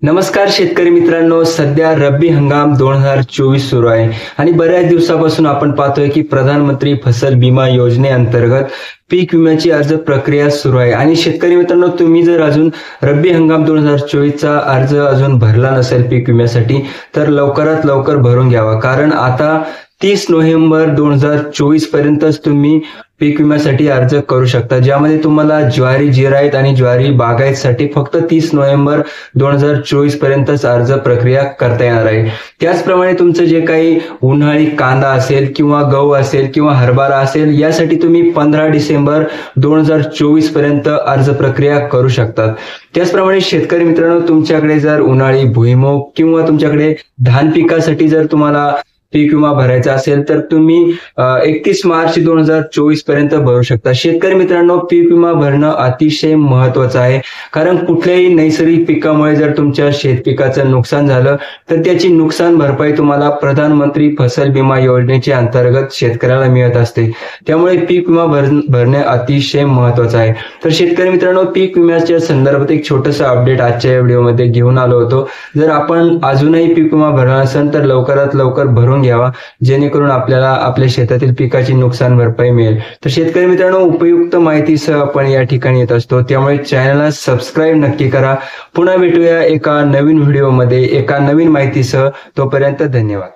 नमस्कार शेतकरी मित्रांनो, सध्या रब्बी हंगाम 2024 सुरू आहे आणि बऱ्याच दिवसापासून आपण पाहतोय की प्रधानमंत्री फसल बीमा योजनेअंतर्गत पीक विम्याची अर्ज प्रक्रिया सुरू आहे। आणि शेतकरी मित्रांनो, तुम्ही जर अजून रब्बी हंगाम 2024 चा अर्ज अजून भरला नसेल पीक विम्यासाठी तर लवकरात लवकर भरून घ्यावा, कारण आता 30 नोव्हेंबर 2024 पर्यंतच तुम्ही पीक विम्यासाठी अर्ज करू शकता, ज्यामध्ये तुम्हाला ज्वारी जिरायत आणि ज्वारी बागायतसाठी फक्त 30 नोव्हेंबर 2024 पर्यंतच अर्ज प्रक्रिया करता येणार आहे। त्याचप्रमाणे तुमचं जे काही उन्हाळी कांदा असेल किंवा गहू असेल किंवा हरभरा असेल यासाठी तुम्ही 15 डिसेंबर 2024 पर्यंत अर्ज प्रक्रिया करू शकतात। त्याचप्रमाणे शेतकरी मित्रांनो, तुमच्याकडे जर उन्हाळी भुईमूग किंवा तुमच्याकडे धान पिकासाठी जर तुम्हाला पीक विमा भरायचा असेल तर तुम्ही 31 मार्च 2024 पर्यंत भरू शकता। शेतकरी मित्रांनो, पीक विमा भरणं अतिशय महत्वाचं आहे, कारण कुठल्याही नैसर्गिक पिकामुळे जर तुमच्या शेत पिकाचं नुकसान झालं तर त्याची नुकसान भरपाई तुम्हाला प्रधानमंत्री फसल बीमा योजनेच्या अंतर्गत शेतकऱ्याला मिळत असते। त्यामुळे पीक विमा भरणे अतिशय महत्वाचं आहे। तर शेतकरी मित्रांनो, पीक विम्याच्या संदर्भात एक छोटंसं अपडेट आजच्या या व्हिडिओमध्ये घेऊन आलो होतो। जर आपण अजूनही पीक विमा भरला नसेल तर लवकरात लवकर भरून घ्यावा, जेणेकरून आपल्याला आपल्या शेतातील पिकाची नुकसान भरपाई मिळेल। तर शेतकरी मित्रांनो, उपयुक्त माहितीसह आपण या ठिकाणी येत असतो, त्यामुळे चॅनलला सबस्क्राईब नक्की करा। पुन्हा भेटूया एका नवीन व्हिडिओमध्ये एका नवीन माहितीसह। तोपर्यंत धन्यवाद।